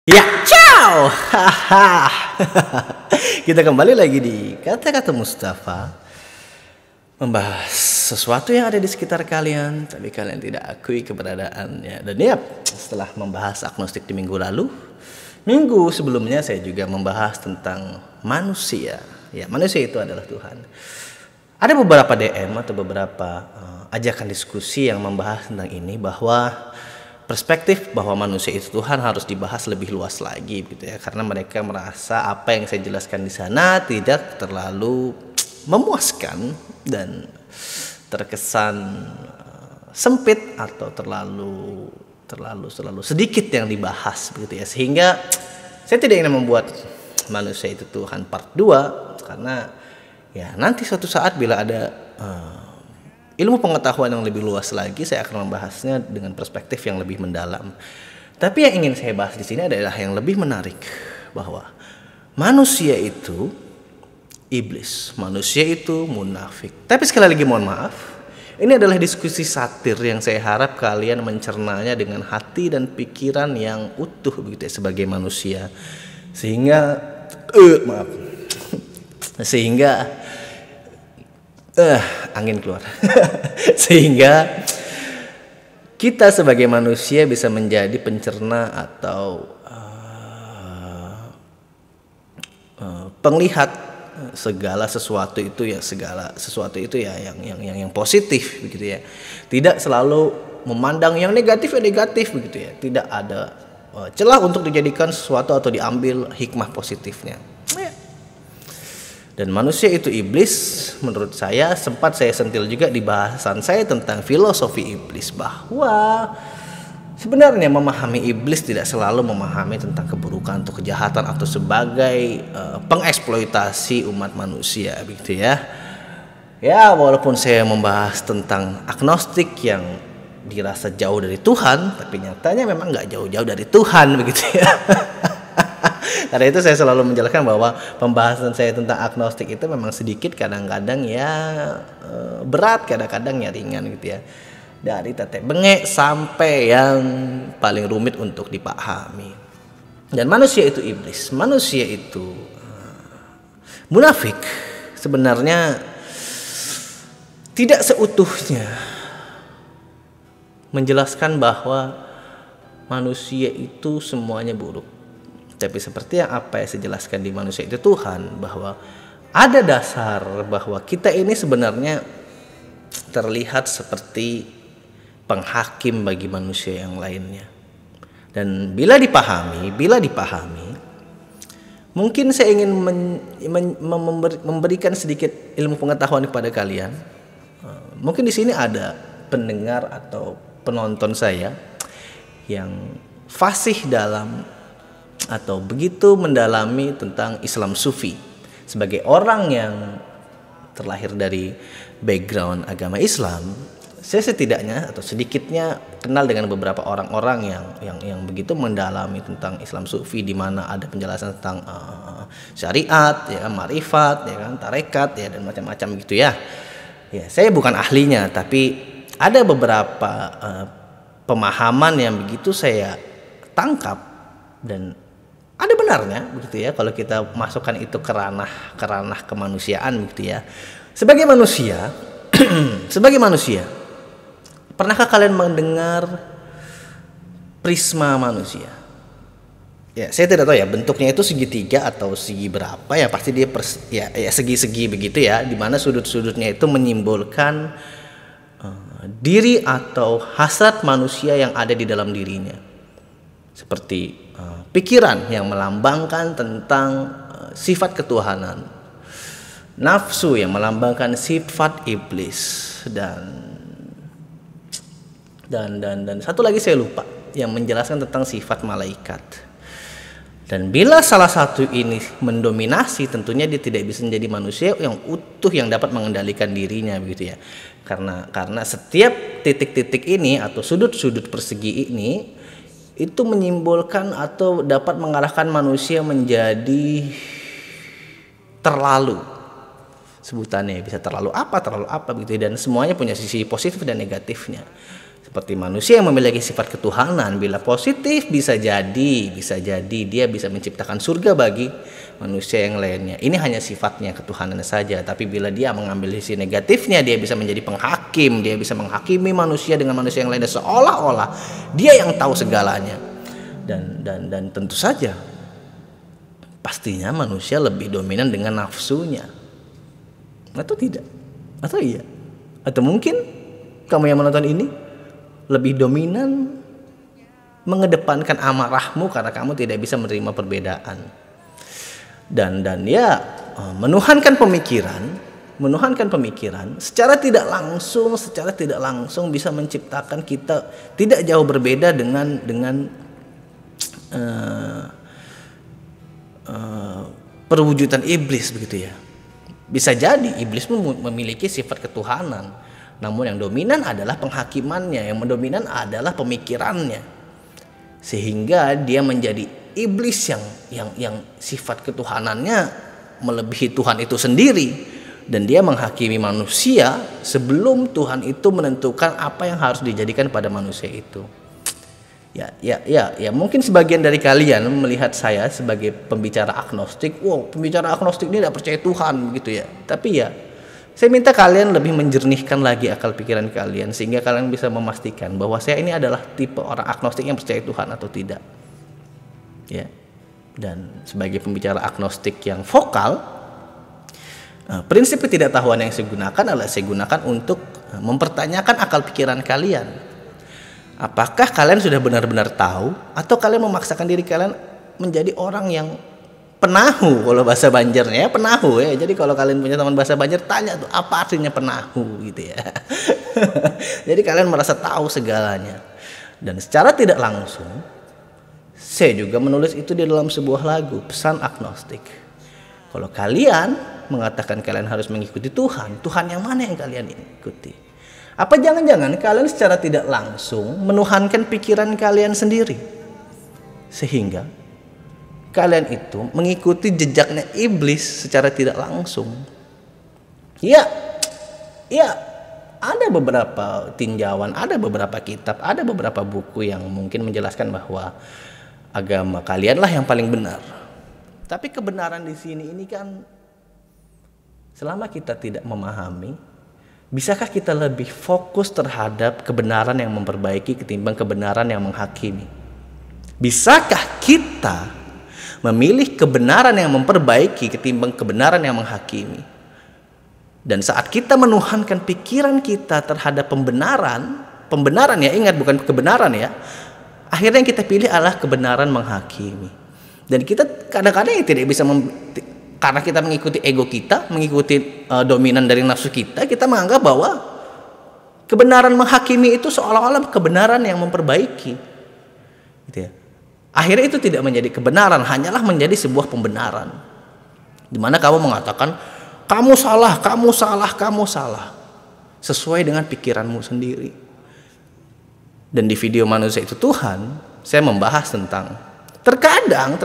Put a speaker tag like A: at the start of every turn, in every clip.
A: Ya, ciao. Haha. Kita kembali lagi di kata-kata Mustafa, membahas sesuatu yang ada di sekitar kalian, tapi kalian tidak akui keberadaannya. Dan ya, setelah membahas agnostik di minggu lalu, minggu sebelumnya saya juga membahas tentang manusia. Ya, manusia itu adalah Tuhan. Ada beberapa DM atau beberapa ajakan diskusi yang membahas tentang ini, bahwa perspektif bahwa manusia itu Tuhan harus dibahas lebih luas lagi gitu ya, karena mereka merasa apa yang saya jelaskan di sana tidak terlalu memuaskan dan terkesan sempit atau terlalu sedikit yang dibahas begitu ya, sehingga saya tidak ingin membuat manusia itu Tuhan part 2, karena ya nanti suatu saat bila ada ilmu pengetahuan yang lebih luas lagi, saya akan membahasnya dengan perspektif yang lebih mendalam. Tapi yang ingin saya bahas di sini adalah yang lebih menarik, bahwa manusia itu iblis, manusia itu munafik. Tapi sekali lagi mohon maaf, ini adalah diskusi satir yang saya harap kalian mencernanya dengan hati dan pikiran yang utuh begitu ya, sebagai manusia. Sehingga angin keluar. Sehingga kita sebagai manusia bisa menjadi pencerna atau penglihat segala sesuatu itu ya, yang positif begitu ya. Tidak selalu memandang yang negatif begitu ya. Tidak ada celah untuk dijadikan sesuatu atau diambil hikmah positifnya. Dan manusia itu iblis, menurut saya sempat saya sentil juga di bahasan saya tentang filosofi iblis, bahwa sebenarnya memahami iblis tidak selalu memahami tentang keburukan atau kejahatan atau sebagai pengeksploitasi umat manusia begitu ya. Ya, walaupun saya membahas tentang agnostik yang dirasa jauh dari Tuhan, tapi nyatanya memang nggak jauh-jauh dari Tuhan begitu ya. Karena itu saya selalu menjelaskan bahwa pembahasan saya tentang agnostik itu memang sedikit kadang-kadang ya berat, kadang-kadang ya ringan gitu ya. Dari tetek bengek sampai yang paling rumit untuk dipahami. Dan manusia itu iblis, manusia itu munafik, sebenarnya tidak seutuhnya menjelaskan bahwa manusia itu semuanya buruk. Tapi seperti yang apa yang saya jelaskan di manusia itu Tuhan, bahwa ada dasar bahwa kita ini sebenarnya terlihat seperti penghakim bagi manusia yang lainnya. Dan bila dipahami, mungkin saya ingin memberikan sedikit ilmu pengetahuan kepada kalian. Mungkin di sini ada pendengar atau penonton saya yang fasih dalam atau begitu mendalami tentang Islam Sufi. Sebagai orang yang terlahir dari background agama Islam, saya setidaknya atau sedikitnya kenal dengan beberapa orang-orang yang begitu mendalami tentang Islam Sufi, di mana ada penjelasan tentang syariat, ya, marifat, ya kan, tarekat, ya, dan macam-macam gitu ya. Ya, saya bukan ahlinya, tapi ada beberapa pemahaman yang begitu saya tangkap, dan ada benarnya begitu ya kalau kita masukkan itu ke ranah kemanusiaan begitu ya. Sebagai manusia, pernahkah kalian mendengar prisma manusia? Ya, saya tidak tahu ya bentuknya itu segitiga atau segi berapa ya, pasti dia segi-segi begitu ya, di mana sudut-sudutnya itu menyimbolkan diri atau hasrat manusia yang ada di dalam dirinya. Seperti pikiran yang melambangkan tentang sifat ketuhanan, nafsu yang melambangkan sifat iblis, dan satu lagi saya lupa yang menjelaskan tentang sifat malaikat. Dan bila salah satu ini mendominasi, tentunya dia tidak bisa menjadi manusia yang utuh yang dapat mengendalikan dirinya begitu ya. Karena setiap titik-titik ini atau sudut-sudut persegi ini itu menyimbolkan atau dapat mengarahkan manusia menjadi terlalu, sebutannya bisa terlalu apa begitu, dan semuanya punya sisi positif dan negatifnya. Seperti manusia yang memiliki sifat ketuhanan, bila positif bisa jadi dia bisa menciptakan surga bagi manusia yang lainnya. Ini hanya sifatnya ketuhanan saja. Tapi bila dia mengambil sisi negatifnya, dia bisa menjadi penghakim, dia bisa menghakimi manusia dengan manusia yang lainnya seolah-olah dia yang tahu segalanya. Dan tentu saja pastinya manusia lebih dominan dengan nafsunya. Atau tidak? Atau iya? Atau mungkin kamu yang menonton ini lebih dominan mengedepankan amarahmu karena kamu tidak bisa menerima perbedaan. Dan ya, menuhankan pemikiran secara tidak langsung bisa menciptakan kita tidak jauh berbeda dengan perwujudan iblis, begitu ya. Bisa jadi iblis memiliki sifat ketuhanan, namun yang dominan adalah penghakimannya, yang mendominan adalah pemikirannya, sehingga dia menjadi iblis yang sifat ketuhanannya melebihi Tuhan itu sendiri, dan dia menghakimi manusia sebelum Tuhan itu menentukan apa yang harus dijadikan pada manusia itu. Ya, mungkin sebagian dari kalian melihat saya sebagai pembicara agnostik. Wow, pembicara agnostik ini tidak percaya Tuhan, begitu ya. Tapi ya, saya minta kalian lebih menjernihkan lagi akal pikiran kalian, sehingga kalian bisa memastikan bahwa saya ini adalah tipe orang agnostik yang percaya Tuhan atau tidak. Ya. Dan sebagai pembicara agnostik yang vokal, prinsip ketidaktahuan yang saya gunakan adalah saya gunakan untuk mempertanyakan akal pikiran kalian. Apakah kalian sudah benar-benar tahu, atau kalian memaksakan diri kalian menjadi orang yang penahu? Kalau bahasa Banjarnya ya penahu ya. Jadi kalau kalian punya teman bahasa Banjar, tanya tuh apa artinya penahu, gitu ya. Jadi kalian merasa tahu segalanya. Dan secara tidak langsung saya juga menulis itu di dalam sebuah lagu, Pesan Agnostik. Kalau kalian mengatakan kalian harus mengikuti Tuhan yang mana yang kalian ikuti? Apa jangan-jangan kalian secara tidak langsung menuhankan pikiran kalian sendiri, sehingga kalian itu mengikuti jejaknya iblis secara tidak langsung? Ya, ada beberapa tinjauan, ada beberapa kitab, ada beberapa buku yang mungkin menjelaskan bahwa agama kalianlah yang paling benar. Tapi kebenaran di sini ini kan, selama kita tidak memahami, bisakah kita lebih fokus terhadap kebenaran yang memperbaiki ketimbang kebenaran yang menghakimi? Bisakah kita memilih kebenaran yang memperbaiki ketimbang kebenaran yang menghakimi? Dan saat kita menuhankan pikiran kita terhadap pembenaran ya, ingat bukan kebenaran ya, akhirnya yang kita pilih adalah kebenaran menghakimi. Dan kita kadang-kadang tidak bisa karena kita mengikuti ego kita, mengikuti dominan dari nafsu kita menganggap bahwa kebenaran menghakimi itu seolah-olah kebenaran yang memperbaiki, gitu ya. Akhirnya itu tidak menjadi kebenaran, hanyalah menjadi sebuah pembenaran, di mana kamu mengatakan kamu salah, sesuai dengan pikiranmu sendiri. Dan di video Manusia Itu Tuhan, saya membahas tentang terkadang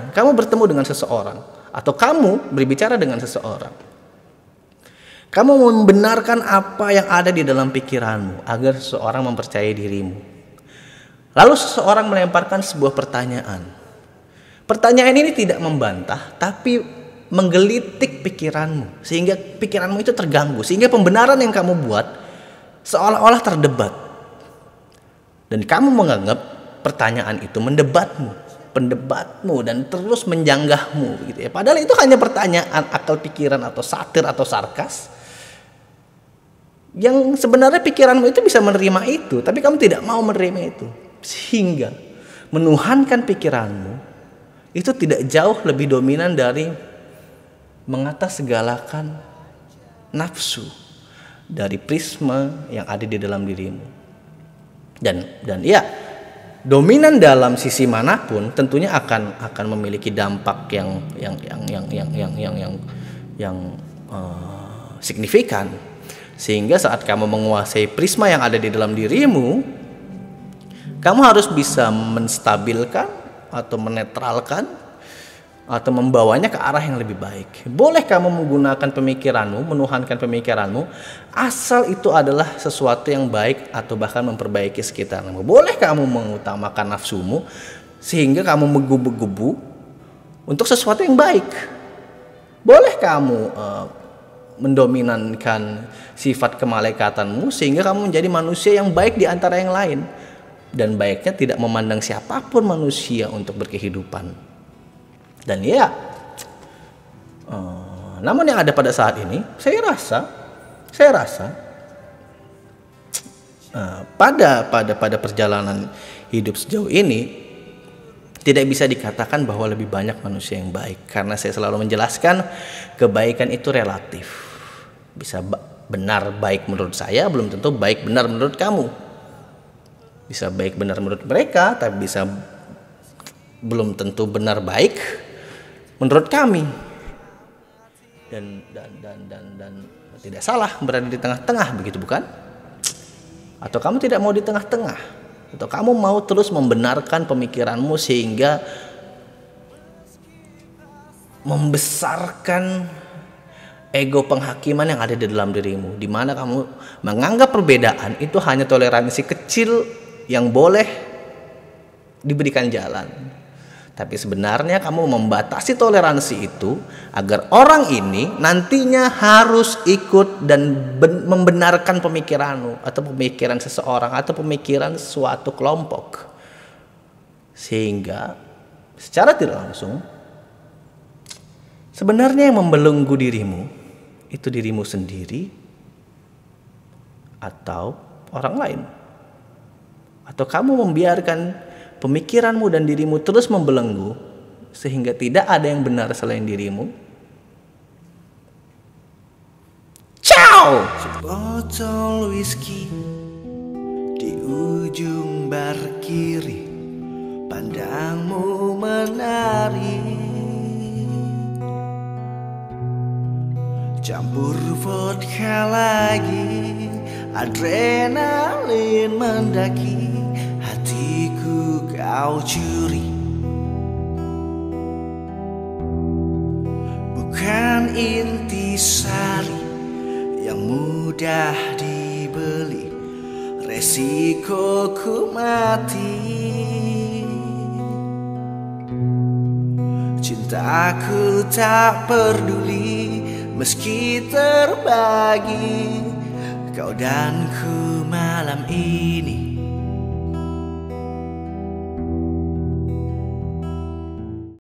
A: kamu bertemu dengan seseorang, atau kamu berbicara dengan seseorang, kamu membenarkan apa yang ada di dalam pikiranmu agar seseorang mempercayai dirimu. Lalu seseorang melemparkan sebuah pertanyaan. Pertanyaan ini tidak membantah, tapi menggelitik pikiranmu, sehingga pikiranmu itu terganggu, sehingga pembenaran yang kamu buat seolah-olah terdebat. Dan kamu menganggap pertanyaan itu pendebatmu dan terus menjanggahmu, gitu ya. Padahal itu hanya pertanyaan akal pikiran atau satir atau sarkas, yang sebenarnya pikiranmu itu bisa menerima itu, tapi kamu tidak mau menerima itu, sehingga menuhankan pikiranmu itu tidak jauh lebih dominan dari mengatasgalakan nafsu dari prisma yang ada di dalam dirimu. Dan ya, dominan dalam sisi manapun tentunya akan memiliki dampak yang signifikan. Sehingga saat kamu menguasai prisma yang ada di dalam dirimu, kamu harus bisa menstabilkan atau menetralkan atau membawanya ke arah yang lebih baik. Boleh kamu menggunakan pemikiranmu, menuhankan pemikiranmu, asal itu adalah sesuatu yang baik atau bahkan memperbaiki sekitarmu. Boleh kamu mengutamakan nafsumu sehingga kamu menggebu-gebu untuk sesuatu yang baik. Boleh kamu mendominankan sifat kemalaikatanmu sehingga kamu menjadi manusia yang baik di antara yang lain. Dan baiknya tidak memandang siapapun manusia untuk berkehidupan. Dan ya, namun yang ada pada saat ini, saya rasa pada perjalanan hidup sejauh ini tidak bisa dikatakan bahwa lebih banyak manusia yang baik, karena saya selalu menjelaskan kebaikan itu relatif. Bisa benar baik menurut saya, belum tentu baik benar menurut kamu. Bisa baik benar menurut mereka, tapi bisa belum tentu benar baik menurut kami. Dan tidak salah berada di tengah-tengah, begitu bukan? Atau kamu tidak mau di tengah-tengah? Atau kamu mau terus membenarkan pemikiranmu sehingga membesarkan ego penghakiman yang ada di dalam dirimu, di mana kamu menganggap perbedaan itu hanya toleransi kecil yang boleh diberikan jalan. Tapi sebenarnya kamu membatasi toleransi itu agar orang ini nantinya harus ikut dan membenarkan pemikiranmu atau pemikiran seseorang atau pemikiran suatu kelompok. Sehingga secara tidak langsung sebenarnya yang membelenggu dirimu itu dirimu sendiri atau orang lain. Atau kamu membiarkan pemikiranmu dan dirimu terus membelenggu sehingga tidak ada yang benar selain dirimu. Ciao!
B: Botol whisky di ujung bar kiri, pandangmu menari, campur vodka lagi, adrenalin mendaki, hatiku kau curi. Bukan intisari yang mudah dibeli, resikoku mati. Cintaku tak peduli meski terbagi, kau dan ku malam ini.